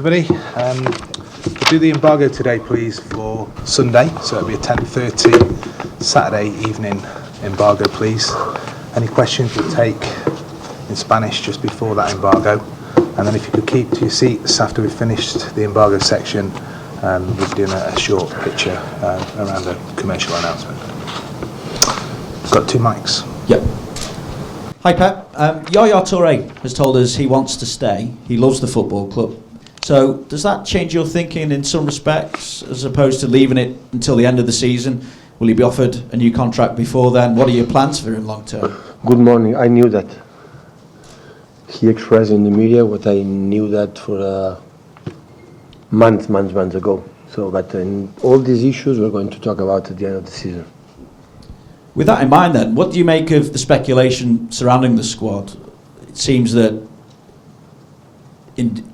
everybody. We'll do the embargo today, please, for Sunday. So it'll be a 10:30 Saturday evening embargo, please. Any questions we'll take in Spanish just before that embargo. And then if you could keep to your seats after we've finished the embargo section, we'll be doing a short picture around the commercial announcement. Got 2 mics. Yep. Hi Pep. Yaya Toure has told us he wants to stay. He loves the football club. So does that change your thinking in some respects, as opposed to leaving it until the end of the season? Will he be offered a new contract before then? What are your plans for him long term? Good morning. I knew that. He expressed in the media what I knew that for months ago. So, but in all these issues we're going to talk about at the end of the season. With that in mind then, what do you make of the speculation surrounding the squad? It seems that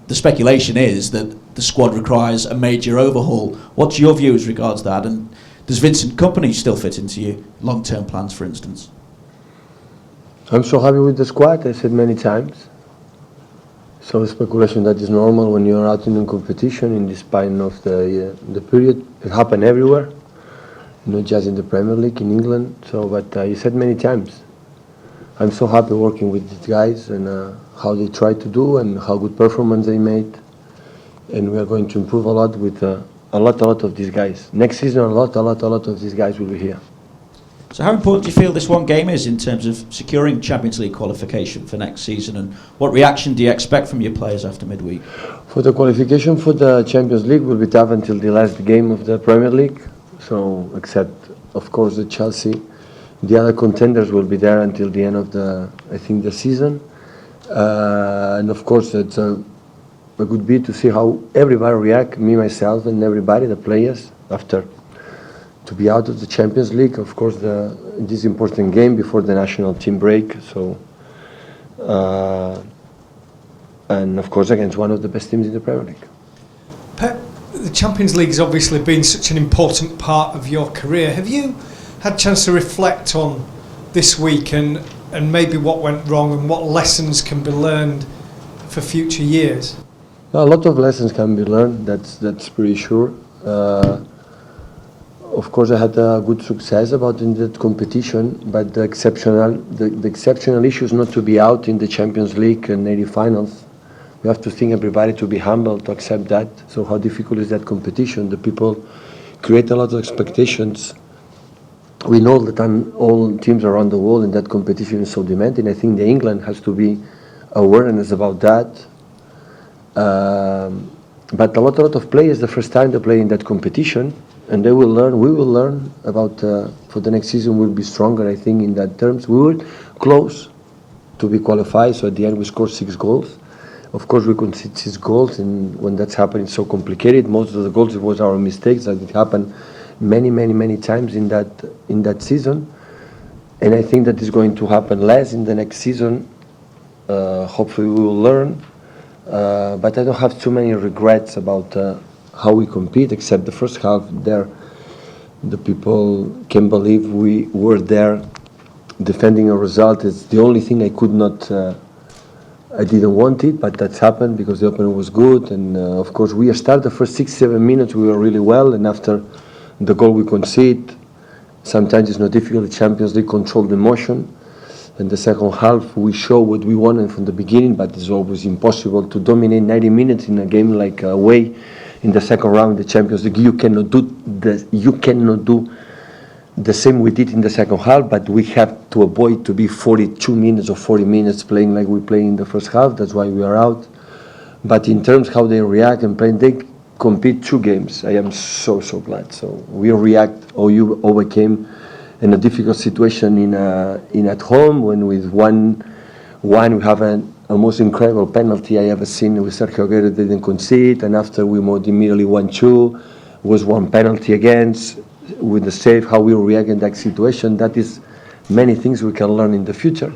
the speculation is that the squad requires a major overhaul. What's your view as regards that? And does Vincent Kompany still fit into your long-term plans, for instance? I'm so happy with the squad, I said many times. So speculation, that is normal when you're out in the competition in this span of the period. It happened everywhere, not just in the Premier League in England. So, but I said many times, I'm so happy working with these guys and how they try to do and how good performance they made. And we are going to improve a lot with a lot of these guys. Next season, a lot of these guys will be here. So how important do you feel this one game is in terms of securing Champions League qualification for next season, and what reaction do you expect from your players after midweek? For the qualification for the Champions League will be tough until the last game of the Premier League. So except of course the Chelsea, the other contenders will be there until the end of the season. And of course it's a good bit to see how everybody react, me, myself and everybody, the players, after to be out of the Champions League, of course, this important game before the national team break. So, and of course against one of the best teams in the Premier League. Pep, the Champions League has obviously been such an important part of your career. Have you had a chance to reflect on this week and maybe what went wrong and what lessons can be learned for future years? A lot of lessons can be learned. That's pretty sure. Of course, I had a good success in that competition, but the exceptional issue is not to be out in the Champions League and 80 finals. We have to think everybody to be humble, to accept that. So how difficult is that competition? The people create a lot of expectations. We know that all teams around the world in that competition is so demanding. I think England has to be awareness about that. But a lot of players, the first time they play in that competition, and they will learn, we will learn about, for the next season we'll be stronger, I think, in that terms. We were close to be qualified, so at the end we scored 6 goals. Of course we conceded 6 goals, and when that's happened it's so complicated. Most of the goals, it was our mistakes, that it happened many times in that season. And I think that is going to happen less in the next season. Hopefully we will learn. But I don't have too many regrets about how we compete, except the first half there. The people can believe we were there defending a result. It's the only thing I could not, I didn't want it, but that's happened because the opener was good. And of course we started the first 6-7 minutes, we were really well. And after the goal we concede, sometimes it's not difficult, the Champions League control the emotion. In the second half, we show what we wanted from the beginning, but it's always impossible to dominate 90 minutes in a game like away in the second round in the Champions League. You cannot do the same we did in the second half, but we have to avoid to be 42 minutes or 40 minutes playing like we play in the first half. That's why we are out. But in terms how they react and play, they compete 2 games. I am so glad. So we react, or you overcame in a difficult situation in at home, when with one we have a most incredible penalty I ever seen with Sergio Aguero, they didn't concede, and after we moved immediately 1-2, was 1 penalty against, with the save, how we react in that situation. That is many things we can learn in the future.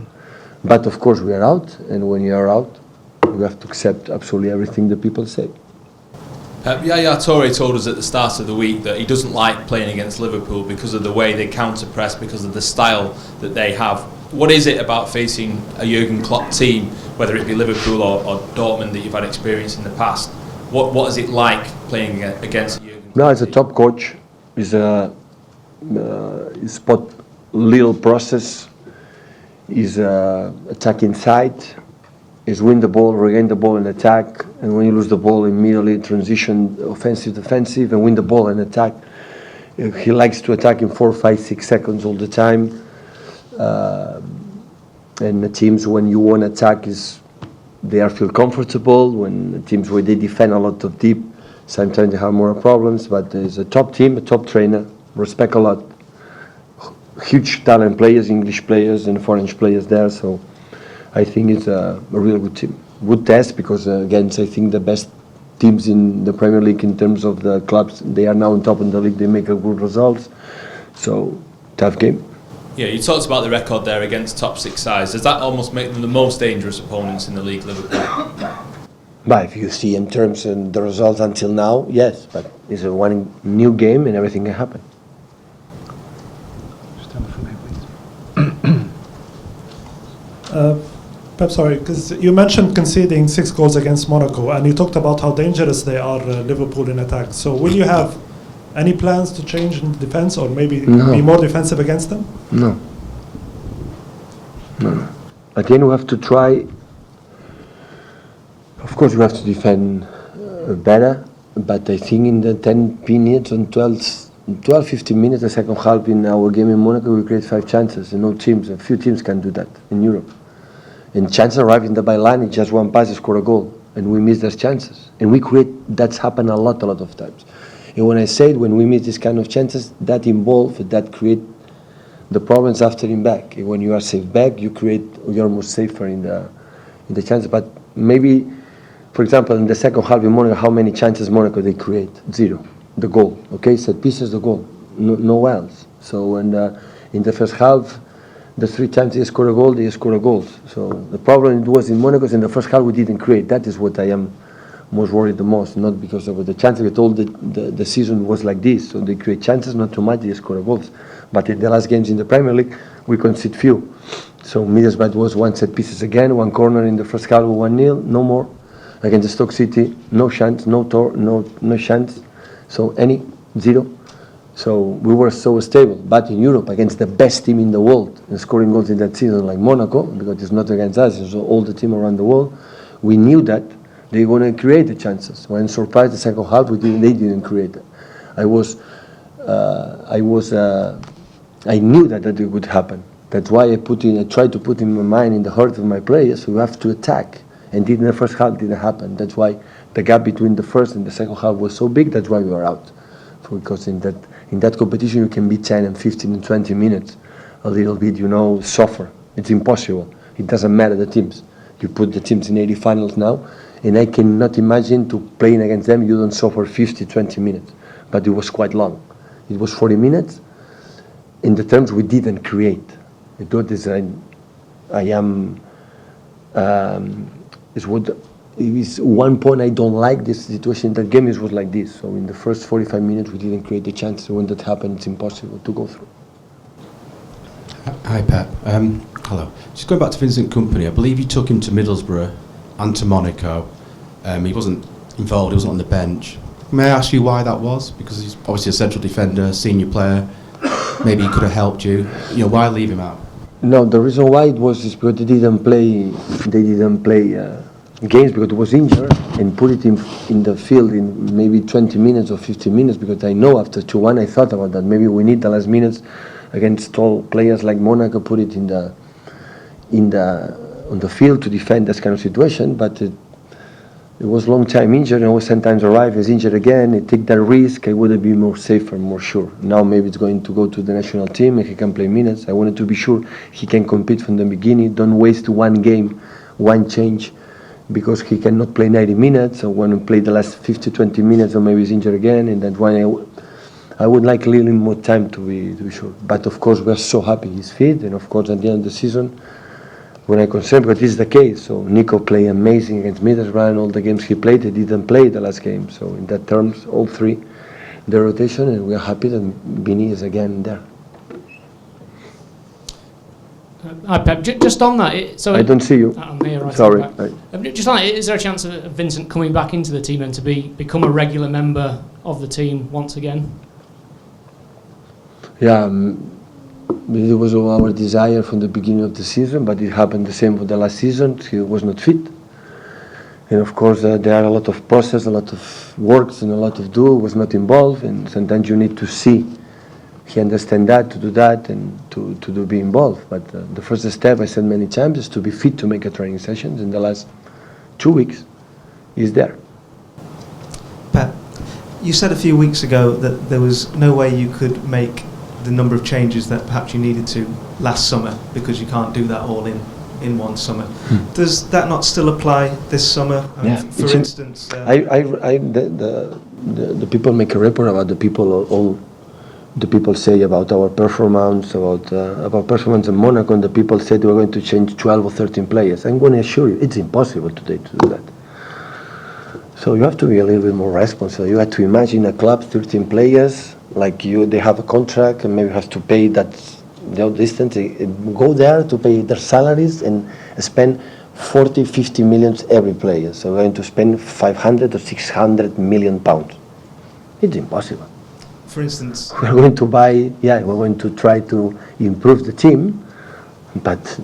But of course we are out, and when you are out, we have to accept absolutely everything the people say. Yaya Toure told us at the start of the week that he doesn't like playing against Liverpool because of the way they counter-press, because of the style that they have. What is it about facing a Jurgen Klopp team, whether it be Liverpool or Dortmund, that you've had experience in the past, What is it like playing against Jurgen? No, it's a top coach. It's a spot little process. Is attack inside. Is win the ball, regain the ball and attack. And when you lose the ball, immediately transition offensive, defensive, and win the ball and attack. He likes to attack in 4, 5, 6 seconds all the time. And the teams, when you want to attack, they feel comfortable. When the teams where they defend a lot of deep, sometimes they have more problems. But it's a top team, a top trainer. Respect a lot. Huge talent players, English players and foreign players there. So I think it's a real good team. Good test because against I think the best teams in the Premier League in terms of the clubs. They are now on top of the league. They make a good results. So tough game. Yeah, you talked about the record there against top 6 sides. Does that almost make them the most dangerous opponents in the league, Liverpool? But if you see in terms of the results until now, yes. But it's a one new game and everything can happen. Stand for me, please. Pep, sorry, because you mentioned conceding 6 goals against Monaco, and you talked about how dangerous they are, Liverpool in attack. So will you have any plans to change in defense, or maybe be more defensive against them? No. Again, we have to try. Of course, we have to defend better, but I think in the 10 minutes and 12, 15 minutes, the second half in our game in Monaco, we create 5 chances, and a few teams can do that in Europe. And chances arrive in the byline, it's just one pass, you score a goal, and we miss those chances. And we create, that's happened a lot of times. And when I said when we miss these kind of chances, that create the problems after in back. And when you are safe back, you're more safer in the chances. But maybe, for example, in the second half in Monaco, how many chances Monaco they create? 0. The goal, okay? Set pieces, the goal, no else. So in the first half, the 3 times they score a goal, they score a goal. So the problem was in Monaco, in the first half we didn't create. That is what I am most worried the most, not because of the chances. But all the season was like this. So they create chances, not too much, they score goals. But in the last games in the Premier League, we concede few. So Middlesbrough was 1 set pieces again, 1 corner in the first half, 1-0, no more. Against Stoke City, no chance, no chance. So 0. So we were so stable. But in Europe, against the best team in the world, and scoring goals in that season like Monaco, because it's not against us, it's all the team around the world, we knew that they were going to create the chances. When surprised the second half, they didn't create it. I knew that it would happen. That's why I tried to put in my mind, in the heart of my players, we have to attack. And in the first half, didn't happen. That's why the gap between the first and the second half was so big. That's why we were out. Because in that competition, you can be 10 and 15 and 20 minutes, a little bit, suffer. It's impossible. It doesn't matter the teams. You put the teams in 80 finals now, and I cannot imagine to playing against them, you don't suffer 50, 20 minutes. But it was quite long. It was 40 minutes. In the terms we didn't create. It is one point I don't like this situation. The game was like this. So in the first 45 minutes, we didn't create the chance. So when that happened, it's impossible to go through. Hi, Pep. Hello. Just going back to Vincent Kompany, I believe you took him to Middlesbrough and to Monaco. He wasn't involved, he wasn't on the bench. May I ask you why that was? Because he's obviously a central defender, senior player. Maybe he could have helped you. Why leave him out? No, the reason why it was is because they didn't play games because he was injured, and put it in the field in maybe 20 minutes or 15 minutes, because I know after 2-1 I thought about that. Maybe we need the last minutes against tall players like Monaco, put it on the field to defend this kind of situation. But it was long time injured, and always sometimes arrive as injured again. I take that risk. I would have been more safer, more sure. Now maybe it's going to go to the national team and he can play minutes. I wanted to be sure he can compete from the beginning. Don't waste one game, one change, because he cannot play 90 minutes, or when we play the last 50, 20 minutes, or maybe he's injured again, and that's why I would like a little more time to be sure. But of course, we're so happy he's fit, and of course, at the end of the season, when I concerned, but this is the case. So Nico played amazing against Middlesbrough, and all the games he played, he didn't play the last game. So in that terms, all 3, the rotation, and we are happy that Beanie is again there. Hi Pep, just on that, I don't see you. I'm here, right. Sorry. Just on that, is there a chance of Vincent coming back into the team and to become a regular member of the team once again? Yeah, it was our desire from the beginning of the season, but it happened the same for the last season. He was not fit. And of course, there are a lot of process, a lot of works, and a lot of was not involved. And sometimes you need to see, he understand that, to do that, and to be involved. But the first step, I said many times, is to be fit to make a training sessions. In the last 2 weeks, he's there. Pep, you said a few weeks ago that there was no way you could make the number of changes that perhaps you needed to last summer because you can't do that all in one summer. Does that not still apply this summer? Yeah, for instance, the people make a report about the people, all the people say about our performance, about performance in Monaco, and the people said we're going to change 12 or 13 players. I'm going to assure you, it's impossible today to do that. So you have to be a little bit more responsible. You have to imagine a club, 13 players, like they have a contract and maybe have to pay that distance, go there to pay their salaries and spend 40, 50 million every player. So we're going to spend 500 or 600 million pounds. It's impossible. For instance, we're going to we're going to try to improve the team, but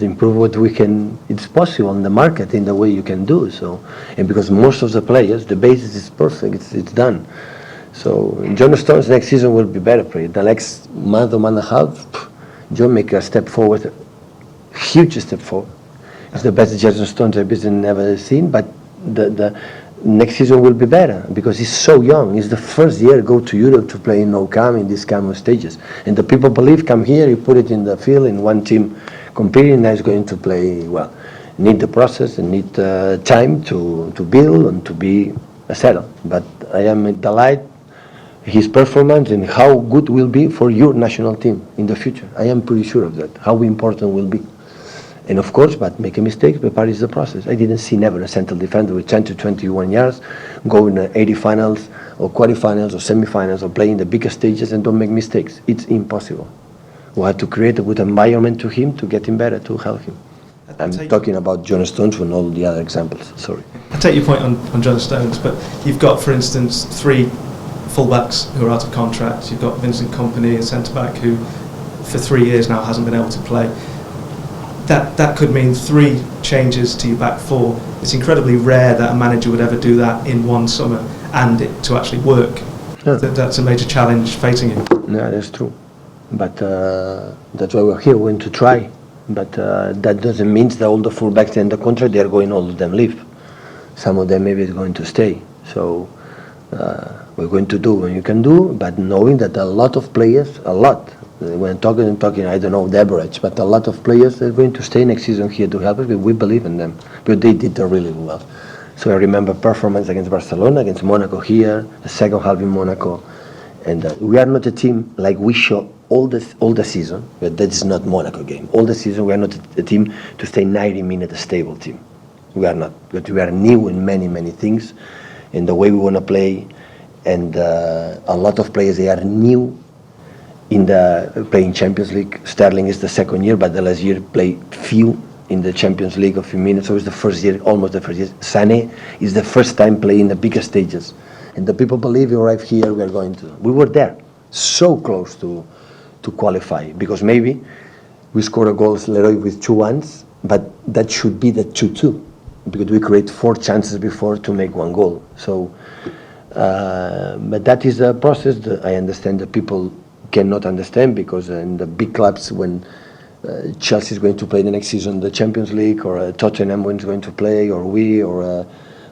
improve what we can, it's possible on the market in the way you can do so. And because most of the players, the basis is perfect, it's done. So John Stones next season will be better player. The next month or month and a half, John make a step forward, huge step forward. It's the best John Stones I've ever seen, but the next season will be better because he's so young. It's the first year go to Europe to play in no-cam in this kind of stages. And the people believe, come here, you put it in the field in one team competing, now he's going to play well. Need the process and need time to build and to be settled. But I am delighted his performance and how good will be for your national team in the future. I am pretty sure of that, how important will be. And of course, but make a mistake, but part is the process. I didn't see never a central defender with 10 to 21 years go in 80 finals or quarterfinals or semifinals or playing the biggest stages and don't make mistakes. It's impossible. We have to create a good environment to him to get him better, to help him. I'm talking about John Stones and all the other examples, sorry. I take your point on John Stones, but you've got, for instance, 3 fullbacks who are out of contract. You've got Vincent Kompany, a centre-back who for 3 years now hasn't been able to play. That could mean 3 changes to your back 4. It's incredibly rare that a manager would ever do that in one summer and it to actually work. Yeah. That's a major challenge facing you. Yeah, that's true. But that's why we're here, we're going to try. But that doesn't mean that all the fullbacks in the contract, they're going, all of them leave. Some of them maybe is going to stay. So we're going to do what you can do, but knowing that a lot of players, when talking, I don't know the average, but a lot of players are going to stay next season here to help us, but we believe in them. But they did really well. So I remember performance against Barcelona, against Monaco here, the second half in Monaco. And we are not a team like we show all the season, but that is not Monaco game. All the season we are not a team to stay 90 minutes a stable team. We are not, but we are new in many, many things, in the way we want to play. And a lot of players, they are new in the playing Champions League. Sterling is the second year, but the last year played few in the Champions League, a few minutes. So it's the first year, almost the first year. Sané is the first time playing the bigger stages. And the people believe you arrive here, we are going to. We were there, so close to qualify, because maybe we scored a goal, Leroy, with 2-1s, but that should be the 2-2, because we create 4 chances before to make 1 goal. So, but that is a process that I understand that people cannot understand, because in the big clubs, when Chelsea is going to play the next season the Champions League, or Tottenham is going to play, or we, or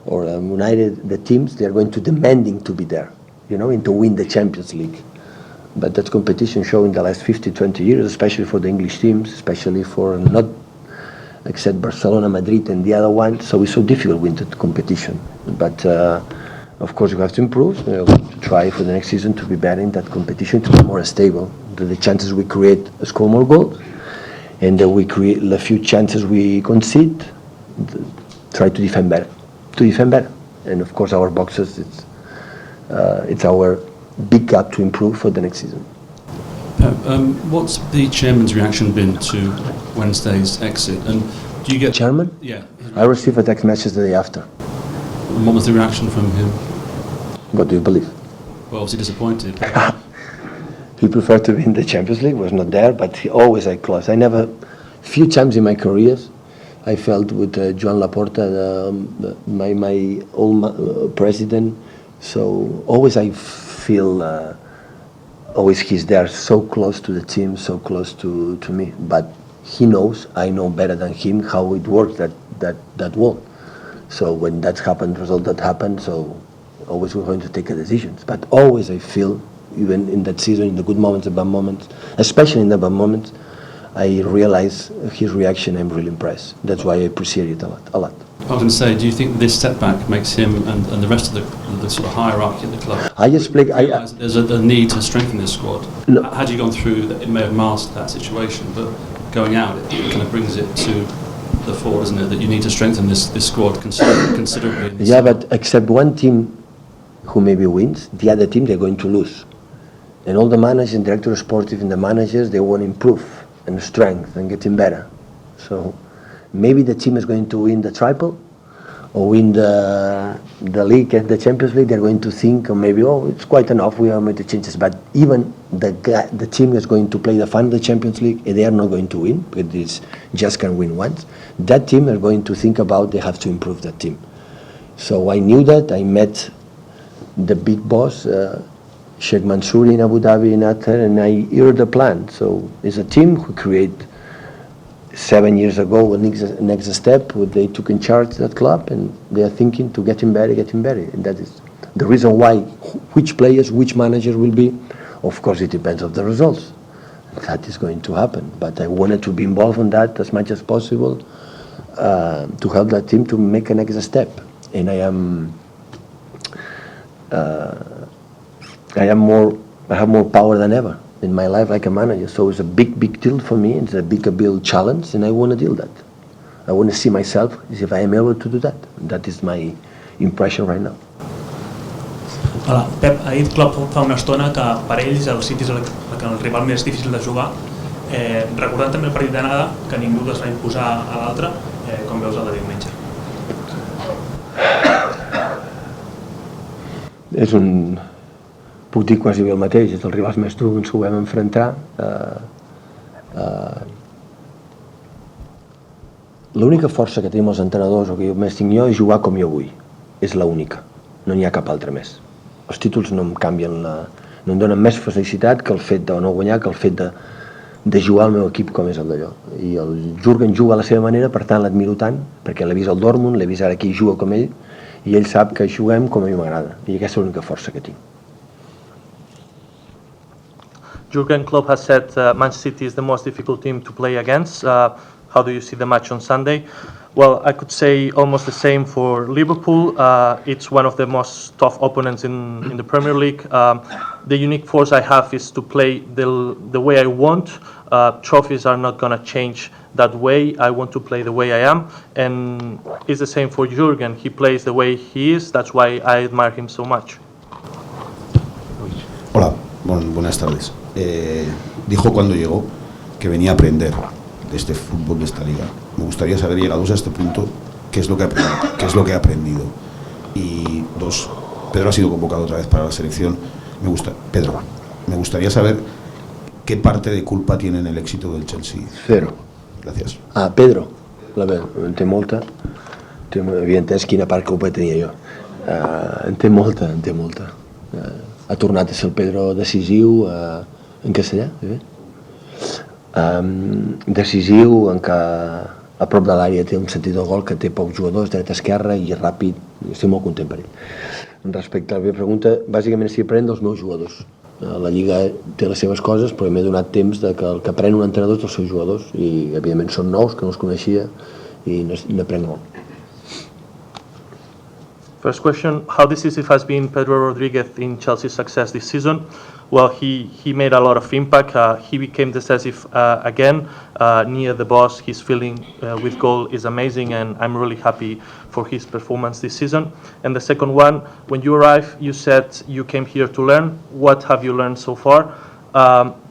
United, the teams, they are going to demanding to be there, and to win the Champions League. But that competition showing the last 50, 20 years, especially for the English teams, especially for not except Barcelona, Madrid, and the other ones. So it's so difficult to win that competition. But of course, you have to improve. To try for the next season to be better in that competition, to be more stable. The chances we create, score more goals, and we create the few chances we concede, try to defend better. And of course, our boxes, it's our big gap to improve for the next season. What's the chairman's reaction been to Wednesday's exit? And do you get Chairman? Yeah. I received a text message the day after. And what was the reaction from him? What do you believe? Well, was he disappointed? He preferred to be in the Champions League, was not there, but he always I close. I never, few times in my careers, I felt with Joan Laporta, my old president, so always I feel, always he's there, so close to the team, so close to me, but he knows, I know better than him how it works, that world. So when that happened, result that happened, so always we're going to take decisions, but always I feel, even in that season, in the good moments, the bad moments, especially in the bad moments, I realize his reaction. I'm really impressed. That's why I appreciate it a lot. I was going to say, do you think this setback makes him and the rest of the sort of hierarchy at the club? I explain. There's a need to strengthen this squad. No. Had you gone through that, it may have masked that situation, but going out, it kind of brings it to the fore, doesn't it? That you need to strengthen this squad considerably. Yeah, but except one team who maybe wins, the other team they're going to lose. And all the managers and director of sportive and the managers, they want to improve and strength and getting better. So maybe the team is going to win the triple or win the league and the Champions League. They're going to think, or maybe, oh, it's quite enough, we are making changes. But even the team is going to play the final of the Champions League, and they are not going to win, because this just can win once. That team are going to think about they have to improve that team. So I knew that. I met the big boss, Sheikh Mansour in Abu Dhabi in Athens, and I hear the plan. So it's a team who created 7 years ago a next step, where they took in charge that club, and they are thinking to getting better. And that is the reason why, which players, which manager will be. Of course, it depends on the results. That is going to happen. But I wanted to be involved in that as much as possible, to help that team to make a next step. And I have more power than ever in my life like a manager. So it's a big deal for me. It's a big challenge, and I want to deal that. I want to see myself as if I am able to do that. That is my impression right now. Hola, Pep, ha dit Klopp fa una estona que per ells el City és el rival més difícil de jugar. Recordant també el partit d'anada, que ningú es va imposar a l'altre, com veus el de diumenge? Puc dir quasi bé el mateix, és el rivals més dur que ens ho vam enfrontar. L'única força que tenim els entrenadors, o que més tinc jo, és jugar com jo vull. És l'única, no n'hi ha cap altra més. Els títols no em canvien, no em donen més felicitat que el fet de no guanyar, que el fet de jugar al meu equip com és el d'allò. I el Jürgen juga a la seva manera, per tant l'admiro tant, perquè l'he vist al Dortmund, l'he vist ara aquí, juga com ell, i ell sap que juguem com a mi m'agrada, i aquesta és l'única força que tinc. Jurgen Klopp has said Manchester City is the most difficult team to play against. How do you see the match on Sunday? Well, I could say almost the same for Liverpool. It's one of the most tough opponents in the Premier League. The unique force I have is to play the way I want. Trophies are not going to change that way. I want to play the way I am. And it's the same for Jurgen. He plays the way he is. That's why I admire him so much. Hola, buenas tardes. Dijo cuando llegó que venía a aprender de este fútbol, de esta liga. Me gustaría saber, llegados a este punto, qué es lo que ha aprendido. Y dos, Pedro ha sido convocado otra vez para la selección. Pedro, me gustaría saber qué parte de culpa tiene en el éxito del Chelsea. Cero. Gracias. Pedro, en té molta. Havia entès quina part culpa tenia jo. En té molta. Ha tornat a ser el Pedro decisiu, en castellà, decisiu, en què a prop de l'àrea té un sentit del gol, que té pocs jugadors, dreta, esquerra, i ràpid. Estic molt content per ell. Respecte a la meva pregunta, bàsicament estic aprenent dels meus jugadors. La Lliga té les seves coses, però m'he donat temps que el que aprèn un entrenador és dels seus jugadors, i evidentment són nous, que no els coneixia, i n'aprenc molt. First question, how decisive has been Pedro Rodriguez in Chelsea's success this season? Well, he made a lot of impact. He became decisive again near the boss. His feeling with goal is amazing, and I'm really happy for his performance this season. And the second one, when you arrived, you said you came here to learn. What have you learned so far?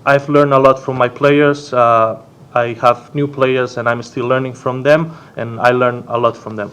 I've learned a lot from my players. I have new players and I'm still learning from them, and I learn a lot from them.